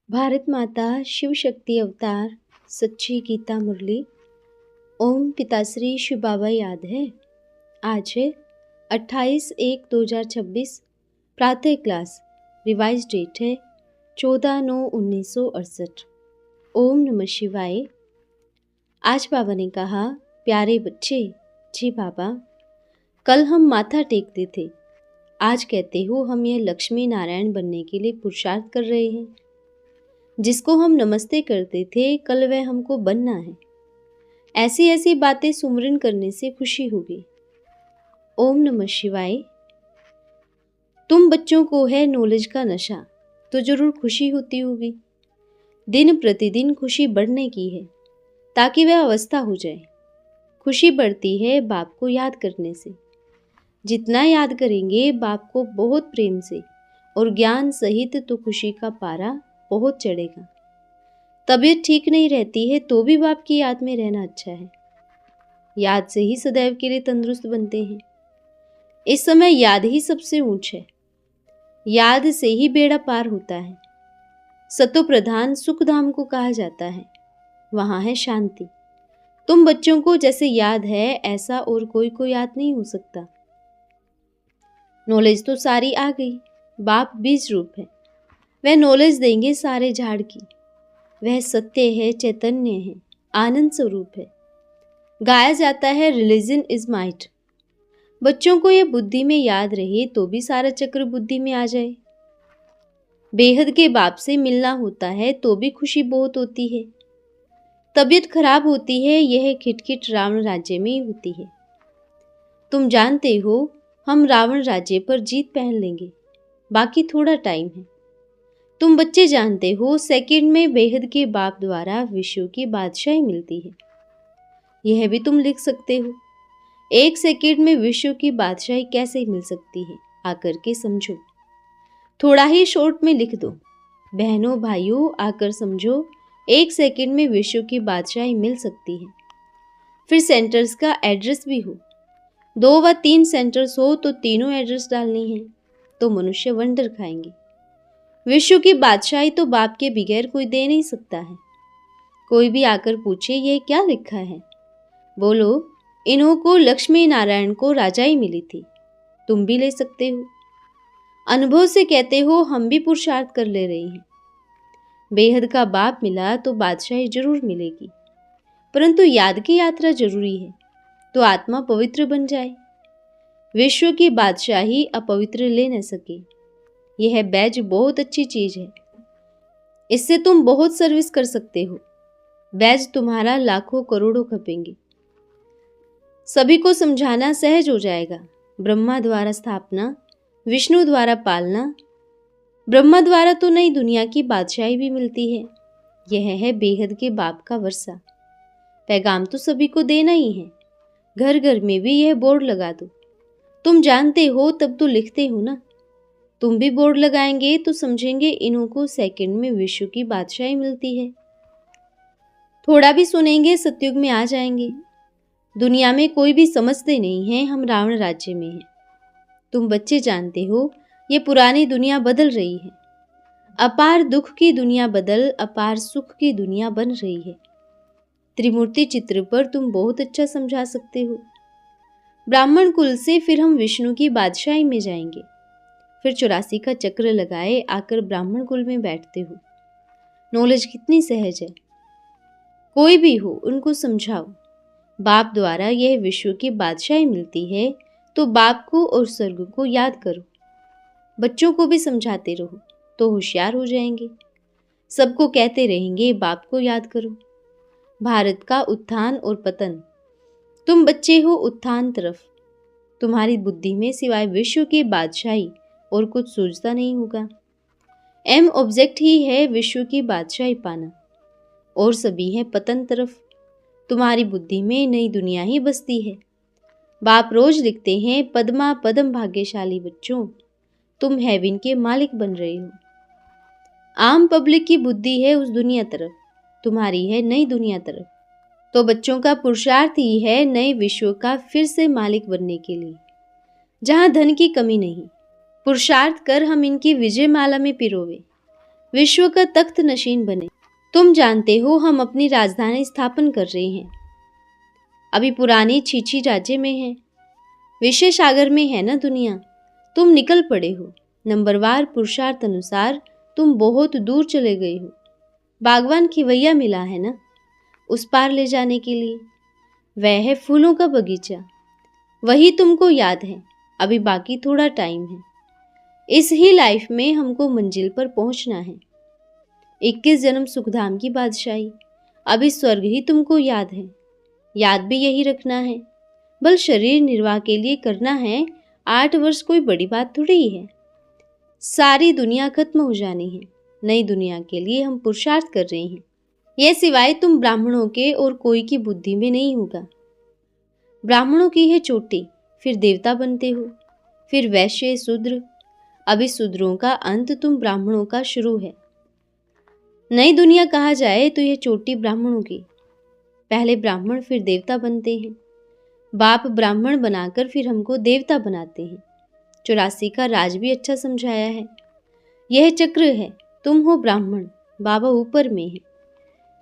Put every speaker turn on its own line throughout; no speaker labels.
भारत माता शिव शक्ति अवतार सच्ची गीता मुरली। ओम पिताश्री शिव बाबा याद है। आज है 28/1/2026। प्रातः क्लास। रिवाइज डेट है 14/9/1968। ओम नमः शिवाय। आज बाबा ने कहा, प्यारे बच्चे, जी बाबा, कल हम माथा टेकते थे, आज कहते हो हम यह लक्ष्मी नारायण बनने के लिए पुरुषार्थ कर रहे हैं। जिसको हम नमस्ते करते थे, कल वह हमको बनना है। ऐसी ऐसी बातें सुमरन करने से खुशी होगी। ओम नमः शिवाय। तुम बच्चों को है नॉलेज का नशा, तो जरूर खुशी होती होगी। दिन प्रतिदिन खुशी बढ़ने की है, ताकि वह अवस्था हो जाए। खुशी बढ़ती है बाप को याद करने से। जितना याद करेंगे बाप को बहुत प्रेम से और ज्ञान सहित, तो खुशी का पारा बहुत चढ़ेगा। तबीयत ठीक नहीं रहती है तो भी बाप की याद में रहना अच्छा है। याद से ही सदैव के लिए तंदुरुस्त बनते हैं। इस समय याद ही सबसे ऊंच है। याद से ही बेड़ा पार होता है। सतो प्रधान सुख धाम को कहा जाता है, वहां है शांति। तुम बच्चों को जैसे याद है, ऐसा और कोई को याद नहीं हो सकता। नॉलेज तो सारी आ गई। बाप बीज रूप है, वह नॉलेज देंगे सारे झाड़ की। वह सत्य है, चैतन्य है, आनंद स्वरूप है। गाया जाता है, रिलीजन इज माइट। बच्चों को यह बुद्धि में याद रहे तो भी सारा चक्र बुद्धि में आ जाए। बेहद के बाप से मिलना होता है तो भी खुशी बहुत होती है। तबीयत खराब होती है, यह खिटखिट रावण राज्य में ही होती है। तुम जानते हो हम रावण राज्य पर जीत पहन लेंगे, बाकी थोड़ा टाइम है। तुम बच्चे जानते हो सेकंड में बेहद के बाप द्वारा विश्व की बादशाही मिलती है। यह भी तुम लिख सकते हो। एक सेकंड में विश्व की बादशाही कैसे मिल सकती है, आकर के समझो। थोड़ा ही शॉर्ट में लिख दो, बहनों भाइयों आकर समझो, एक सेकंड में विश्व की बादशाही मिल सकती है। फिर सेंटर्स का एड्रेस भी हो। 2 व 3 सेंटर्स हो तो तीनों एड्रेस डालनी है, तो मनुष्य वंडर खाएंगे। विश्व की बादशाही तो बाप के बगैर कोई दे नहीं सकता है। कोई भी आकर पूछे यह क्या लिखा है, बोलो इन्हों को लक्ष्मी नारायण को राजाई मिली थी। तुम भी ले सकते हो। अनुभव से कहते हो हम भी पुरुषार्थ कर ले रहे हैं। बेहद का बाप मिला तो बादशाही जरूर मिलेगी, परंतु याद की यात्रा जरूरी है, तो आत्मा पवित्र बन जाए। विश्व की बादशाही अपवित्र ले न सके। यह बैज बहुत अच्छी चीज है, इससे तुम बहुत सर्विस कर सकते हो। बैज तुम्हारा लाखों करोड़ों खपेंगे। सभी को समझाना सहज हो जाएगा। ब्रह्मा द्वारा स्थापना, विष्णु द्वारा पालना। ब्रह्मा द्वारा तो नई दुनिया की बादशाही भी मिलती है। यह है बेहद के बाप का वर्षा। पैगाम तो सभी को देना ही है। घर घर में भी यह बोर्ड लगा दो। तुम जानते हो तब तो लिखते हो ना। तुम भी बोर्ड लगाएंगे तो समझेंगे इन्हों को सेकंड में विश्व की बादशाही मिलती है। थोड़ा भी सुनेंगे सतयुग में आ जाएंगे। दुनिया में कोई भी समझते नहीं है हम रावण राज्य में हैं। तुम बच्चे जानते हो ये पुरानी दुनिया बदल रही है। अपार दुख की दुनिया बदल अपार सुख की दुनिया बन रही है। त्रिमूर्ति चित्र पर तुम बहुत अच्छा समझा सकते हो। ब्राह्मण कुल से फिर हम विष्णु की बादशाही में जाएंगे। फिर 84 का चक्र लगाए आकर ब्राह्मण कुल में बैठते हो। नॉलेज कितनी सहज है। कोई भी हो उनको समझाओ, बाप द्वारा यह विश्व की बादशाही मिलती है, तो बाप को और स्वर्ग को याद करो। बच्चों को भी समझाते रहो तो होशियार हो जाएंगे। सबको कहते रहेंगे बाप को याद करो। भारत का उत्थान और पतन। तुम बच्चे हो उत्थान तरफ। तुम्हारी बुद्धि में सिवाय विश्व की बादशाही और कुछ सूझता नहीं होगा। एम ऑब्जेक्ट ही है विश्व की बादशाही पाना, और सभी है पतन तरफ। तुम्हारी बुद्धि में नई दुनिया ही बसती है। बाप रोज लिखते हैं, पद्मा पदम भाग्यशाली बच्चों, तुम हेवन के मालिक बन रहे हो। आम पब्लिक की बुद्धि है उस दुनिया तरफ, तुम्हारी है नई दुनिया तरफ। तो बच्चों का पुरुषार्थ ही है नए विश्व का फिर से मालिक बनने के लिए, जहां धन की कमी नहीं। पुरुषार्थ कर हम इनकी विजय माला में पिरोवे। विश्व का तख्त नशीन बने। तुम जानते हो हम अपनी राजधानी स्थापन कर रहे हैं। अभी पुरानी छीछी राज्य में है, विषय सागर में है ना दुनिया। तुम निकल पड़े हो, नंबरवार पुरुषार्थ अनुसार तुम बहुत दूर चले गए हो। बागवान खिवैया मिला है ना उस पार ले जाने के लिए। वह है फूलों का बगीचा, वही तुमको याद है। अभी बाकी थोड़ा टाइम है, इस ही लाइफ में हमको मंजिल पर पहुंचना है। 21 जन्म सुखधाम की बादशाही, अभी स्वर्ग ही तुमको याद है। याद भी यही रखना है, बल शरीर निर्वाह के लिए करना है। 8 वर्ष कोई बड़ी बात थोड़ी है। सारी दुनिया खत्म हो जानी है, नई दुनिया के लिए हम पुरुषार्थ कर रहे हैं। यह सिवाय तुम ब्राह्मणों के और कोई की बुद्धि में नहीं होगा। ब्राह्मणों की है चोटी, फिर देवता बनते हो, फिर वैश्य शूद्र। अभी शूद्रों का अंत, तुम ब्राह्मणों का शुरू है। नई दुनिया कहा जाए तो यह चोटी ब्राह्मणों की। पहले ब्राह्मण फिर देवता बनते हैं। बाप ब्राह्मण बनाकर फिर हमको देवता बनाते हैं। 84 का राज भी अच्छा समझाया है। यह चक्र है, तुम हो ब्राह्मण, बाबा ऊपर में है,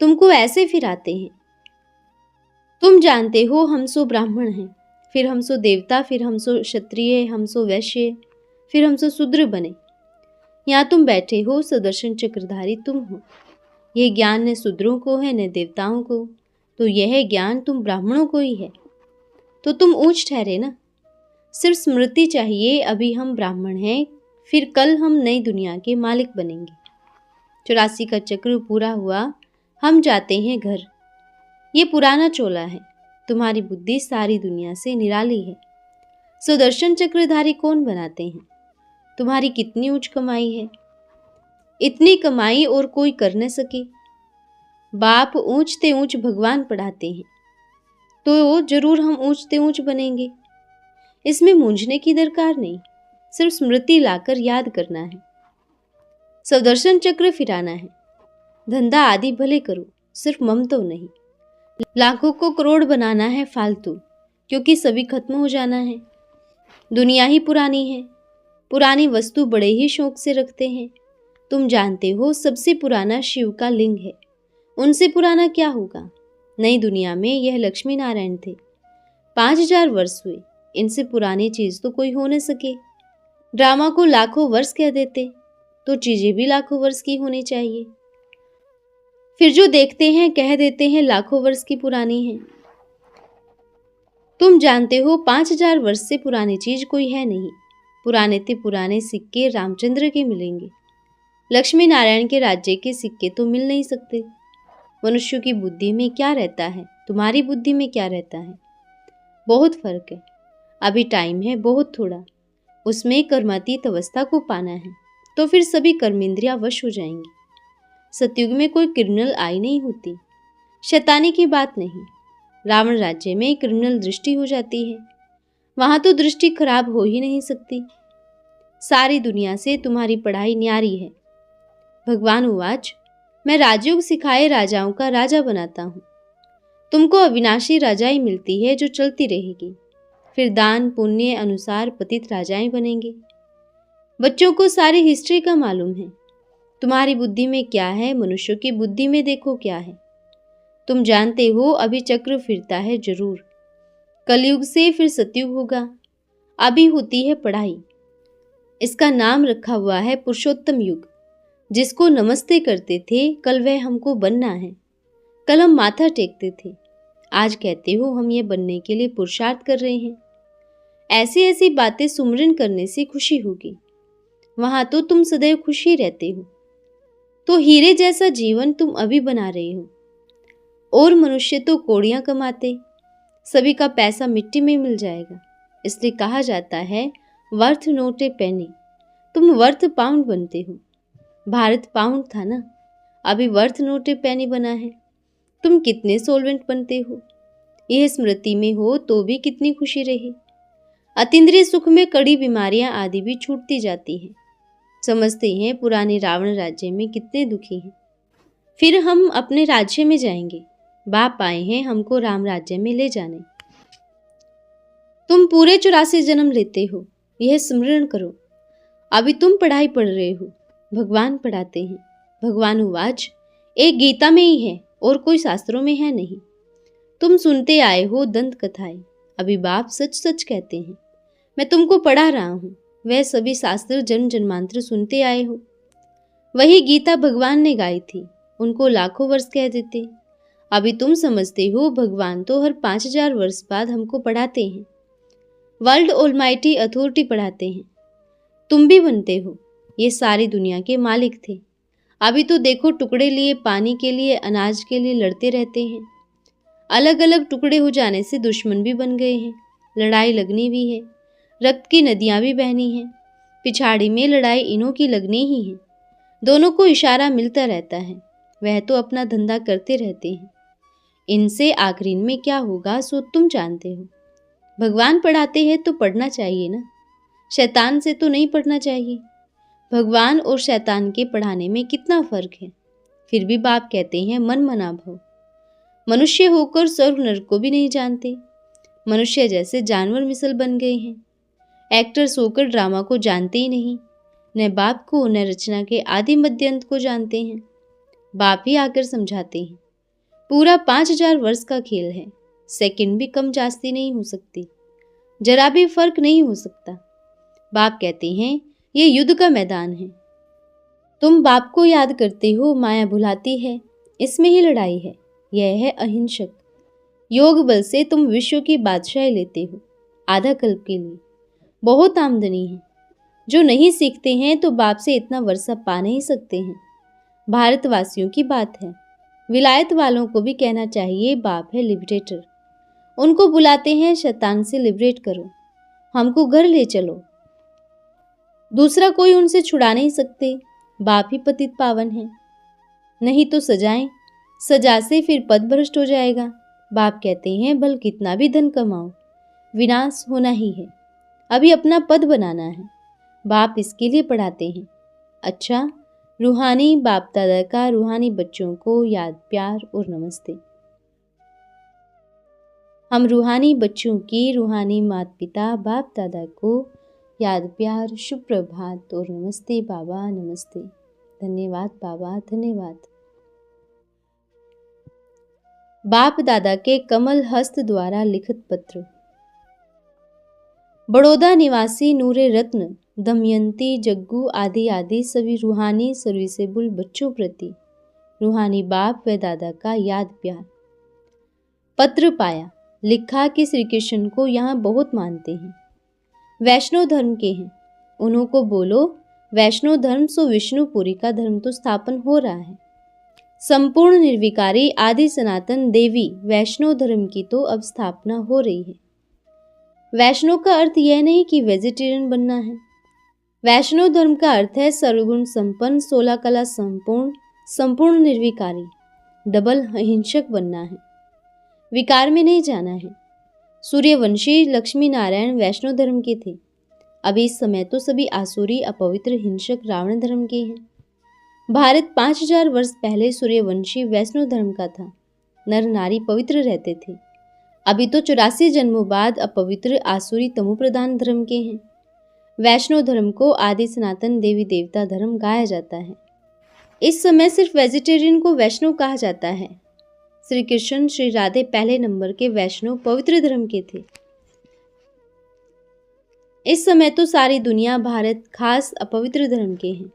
तुमको ऐसे फिर आते हैं। तुम जानते हो हम सो ब्राह्मण हैं, फिर हम सो देवता, फिर हम सो क्षत्रिय, हम सो वैश्य, फिर हम सो शूद्र बने। यहाँ तुम बैठे हो, सुदर्शन चक्रधारी तुम हो। यह ज्ञान न शूद्रों को है न देवताओं को, तो यह ज्ञान तुम ब्राह्मणों को ही है। तो तुम ऊंच ठहरे ना। सिर्फ स्मृति चाहिए, अभी हम ब्राह्मण हैं, फिर कल हम नई दुनिया के मालिक बनेंगे। 84 का चक्र पूरा हुआ, हम जाते हैं घर। ये पुराना चोला है, तुम्हारी बुद्धि सारी दुनिया से निराली है। सुदर्शन चक्रधारी कौन बनाते हैं? तुम्हारी कितनी ऊंच कमाई है, इतनी कमाई और कोई कर न सके। बाप ऊंचते ऊंच भगवान पढ़ाते हैं, तो जरूर हम ऊंचते ऊंच बनेंगे। इसमें मूंझने की दरकार नहीं, सिर्फ स्मृति लाकर याद करना है। सुदर्शन चक्र फिराना है। धंधा आदि भले करो, सिर्फ ममतो नहीं। लाखों को करोड़ बनाना है फालतू, क्योंकि सभी खत्म हो जाना है। दुनिया ही पुरानी है, पुरानी वस्तु बड़े ही शौक से रखते हैं। तुम जानते हो सबसे पुराना शिव का लिंग है, उनसे पुराना क्या होगा। नई दुनिया में यह लक्ष्मी नारायण थे। 5000 वर्ष हुए, इनसे पुरानी चीज तो कोई हो न सके। ड्रामा को लाखों वर्ष कह देते, तो चीजें भी लाखों वर्ष की होनी चाहिए। फिर जो देखते हैं कह देते हैं लाखों वर्ष की पुरानी है। तुम जानते हो 5000 वर्ष से पुरानी चीज कोई है नहीं। पुराने ते पुराने सिक्के रामचंद्र के मिलेंगे, लक्ष्मी नारायण के राज्य के सिक्के तो मिल नहीं सकते। मनुष्य की बुद्धि में क्या रहता है, तुम्हारी बुद्धि में क्या रहता है, बहुत फर्क है। अभी टाइम है बहुत थोड़ा, उसमें कर्मातीत अवस्था को पाना है, तो फिर सभी कर्मेंद्रियां वश हो जाएंगी। सतयुग में कोई क्रिमिनल आई नहीं होती, शैतानी की बात नहीं। रावण राज्य में क्रिमिनल दृष्टि हो जाती है, वहां तो दृष्टि खराब हो ही नहीं सकती। सारी दुनिया से तुम्हारी पढ़ाई न्यारी है। भगवान उवाच, मैं राजयोग सिखाए राजाओं का राजा बनाता हूँ। तुमको अविनाशी राजाई मिलती है जो चलती रहेगी, फिर दान पुण्य अनुसार पतित राजाएं बनेंगे। बच्चों को सारी हिस्ट्री का मालूम है। तुम्हारी बुद्धि में क्या है, मनुष्यों की बुद्धि में देखो क्या है। तुम जानते हो अभी चक्र फिरता है जरूर, कलयुग से फिर सतयुग होगा। अभी होती है पढ़ाई, इसका नाम रखा हुआ है पुरुषोत्तम युग। जिसको नमस्ते करते थे, कल वह हमको बनना है। कल हम माथा टेकते थे, आज कहते हो हम ये बनने के लिए पुरुषार्थ कर रहे हैं। ऐसी ऐसी बातें सुमरन करने से खुशी होगी, वहां तो तुम सदैव खुशी रहते हो। तो हीरे जैसा जीवन तुम अभी बना रहे हो, और मनुष्य तो कौड़ियां कमाते, सभी का पैसा मिट्टी में मिल जाएगा। इसलिए कहा जाता है वर्थ नोट ए पेनी। तुम वर्थ पाउंड बनते हो। भारत पाउंड था ना, अभी वर्थ नोट ए पेनी बना है। तुम कितने सोलवेंट बनते हो, यह स्मृति में हो तो भी कितनी खुशी रही। अतीन्द्रिय सुख में कड़ी बीमारियां आदि भी छूटती जाती हैं। समझते हैं पुराने रावण राज्य में कितने दुखी हैं, फिर हम अपने राज्य में जाएंगे। बाप आए हैं हमको राम राज्य में ले जाने। तुम पूरे 84 जन्म लेते हो, यह स्मरण करो। अभी तुम पढ़ाई पढ़ रहे हो, भगवान पढ़ाते हैं। भगवान उवाच, एक गीता में ही है और कोई शास्त्रों में है नहीं। तुम सुनते आए हो दंत कथाएं, अभी बाप सच सच कहते हैं। मैं तुमको पढ़ा रहा हूँ, वह सभी शास्त्र जन्म जन्मांतर सुनते आए हो। वही गीता भगवान ने गाई थी, उनको लाखों वर्ष कह देते। अभी तुम समझते हो भगवान तो हर 5000 वर्ष बाद हमको पढ़ाते हैं। वर्ल्ड ऑलमाइटी अथॉरिटी पढ़ाते हैं। तुम भी बनते हो, ये सारी दुनिया के मालिक थे। अभी तो देखो टुकड़े लिए, पानी के लिए, अनाज के लिए लड़ते रहते हैं। अलग अलग टुकड़े हो जाने से दुश्मन भी बन गए हैं, लड़ाई लगनी भी है, रक्त की नदियां भी बहनी हैं। पिछाड़ी में लड़ाई इन्हों की लगनी ही है। दोनों को इशारा मिलता रहता है, वह तो अपना धंधा करते रहते हैं। इनसे आखिरी में क्या होगा सो तुम जानते हो। भगवान पढ़ाते हैं तो पढ़ना चाहिए ना, शैतान से तो नहीं पढ़ना चाहिए। भगवान और शैतान के पढ़ाने में कितना फर्क है। फिर भी बाप कहते हैं मन मना भव। मनुष्य होकर स्वर्ग नरक को भी नहीं जानते। मनुष्य जैसे जानवर मिसल बन गए हैं। एक्टर्स होकर ड्रामा को जानते ही नहीं, न बाप को न रचना के आदि मध्य अंत को जानते हैं। बाप ही आकर समझाते हैं। पूरा 5000 वर्ष का खेल है, सेकंड भी कम जास्ती नहीं हो सकती, जरा भी फर्क नहीं हो सकता। बाप कहते हैं ये युद्ध का मैदान है। तुम बाप को याद करते हो, माया भुलाती है, इसमें ही लड़ाई है। यह है अहिंसक। योग बल से तुम विश्व की बादशाही लेते हो, आधा कल्प के लिए। बहुत आमदनी है। जो नहीं सीखते हैं तो बाप से इतना वर्षा पा नहीं सकते हैं। भारतवासियों की बात है, विलायत वालों को भी कहना चाहिए बाप है लिबरेटर। उनको बुलाते हैं शैतान से लिबरेट करो, हमको घर ले चलो। दूसरा कोई उनसे छुड़ा नहीं सकते, बाप ही पतित पावन है। नहीं तो सजाएं, सजा से फिर पद भ्रष्ट हो जाएगा। बाप कहते हैं भल कितना भी धन कमाओ, विनाश होना ही है। अभी अपना पद बनाना है। बाप इसके लिए पढ़ाते हैं। अच्छा, रूहानी बाप दादा का रूहानी बच्चों को याद प्यार और नमस्ते। हम रूहानी बच्चों की रूहानी माता पिता बाप दादा को याद प्यार, शुभ प्रभात और नमस्ते बाबा, नमस्ते। धन्यवाद बाबा, धन्यवाद। बाप दादा के कमल हस्त द्वारा लिखित पत्र। बड़ौदा निवासी नूरे रत्न, दमयंती, जग्गू आदि आदि सभी रूहानी सर्विसेबल बच्चों प्रति रूहानी बाप व दादा का याद प्यार। पत्र पाया, लिखा कि श्री कृष्ण को यहाँ बहुत मानते हैं, वैष्णव धर्म के हैं। उन्हों को बोलो वैष्णव धर्म सो विष्णुपुरी का धर्म तो स्थापन हो रहा है। संपूर्ण निर्विकारी आदि सनातन देवी वैष्णव धर्म की तो अब स्थापना हो रही है। वैष्णव का अर्थ यह नहीं कि वेजिटेरियन बनना है। वैष्णव धर्म का अर्थ है सर्वगुण संपन्न, 16 कला संपूर्ण, संपूर्ण निर्विकारी, डबल अहिंसक बनना है। विकार में नहीं जाना है। सूर्यवंशी लक्ष्मी नारायण वैष्णव धर्म के थे। अभी इस समय तो सभी आसुरी अपवित्र हिंसक रावण धर्म के हैं। भारत 5000 वर्ष पहले सूर्यवंशी वैष्णव धर्म का था। नर नारी पवित्र रहते थे। अभी तो 84 जन्मों बाद अपवित्र आसुरी तमो प्रधान धर्म के हैं। वैष्णव धर्म को आदि सनातन देवी देवता धर्म गाया जाता है। इस समय सिर्फ वेजिटेरियन को वैष्णव कहा जाता है। श्री कृष्ण श्री राधे पहले नंबर के वैष्णव पवित्र धर्म के थे। इस समय तो सारी दुनिया भारत खास अपवित्र धर्म के हैं।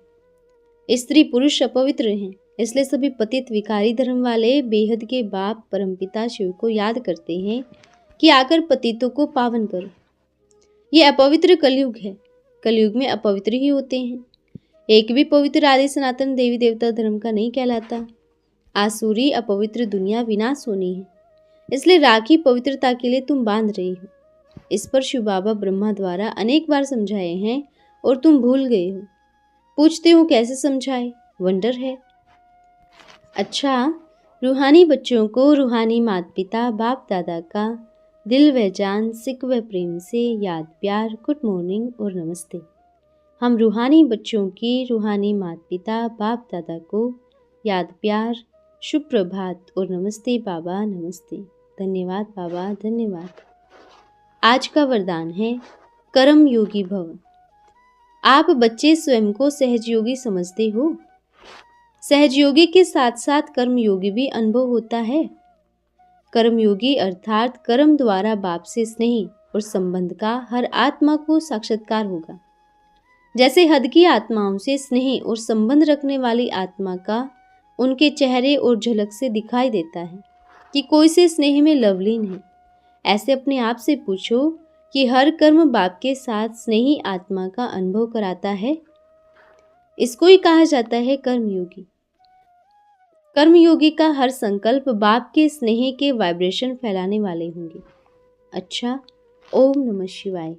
स्त्री पुरुष अपवित्र हैं, इसलिए सभी पतित विकारी धर्म वाले बेहद के बाप परमपिता शिव को याद करते हैं कि आकर पतितों को पावन करो। ये अपवित्र कलयुग है। कलयुग में अपवित्र ही होते हैं। एक भी पवित्र आदि सनातन देवी देवता धर्म का नहीं कहलाता। आसुरी अपवित्र दुनिया विनाश होनी है, इसलिए राखी पवित्रता के लिए तुम बांध रही हो। इस पर शिव बाबा ब्रह्मा द्वारा अनेक बार समझाए हैं और तुम भूल गए हो। पूछते हो कैसे समझाए, वंडर है। अच्छा, रूहानी बच्चों को रूहानी माता पिता बाप दादा का दिल व जान सिक व प्रेम से याद प्यार, गुड मॉर्निंग और नमस्ते। हम रूहानी बच्चों की रूहानी माता पिता बाप दादा को याद प्यार, शुभ प्रभात और नमस्ते बाबा, नमस्ते। धन्यवाद बाबा, धन्यवाद। आज का वरदान है कर्म योगी भव। आप बच्चे स्वयं को सहज योगी समझते हो। सहजयोगी के साथ साथ कर्मयोगी भी अनुभव होता है। कर्मयोगी अर्थात कर्म द्वारा बाप से स्नेह और संबंध का हर आत्मा को साक्षात्कार होगा। जैसे हद की आत्माओं से स्नेह और संबंध रखने वाली आत्मा का उनके चेहरे और झलक से दिखाई देता है कि कोई से स्नेह में लवलीन है। ऐसे अपने आप से पूछो कि हर कर्म बाप के साथ स्नेही आत्मा का अनुभव कराता है। इसको ही कहा जाता है कर्मयोगी। कर्मयोगी का हर संकल्प बाप के स्नेह के वाइब्रेशन फैलाने वाले होंगे। अच्छा, ओम नमः शिवाय।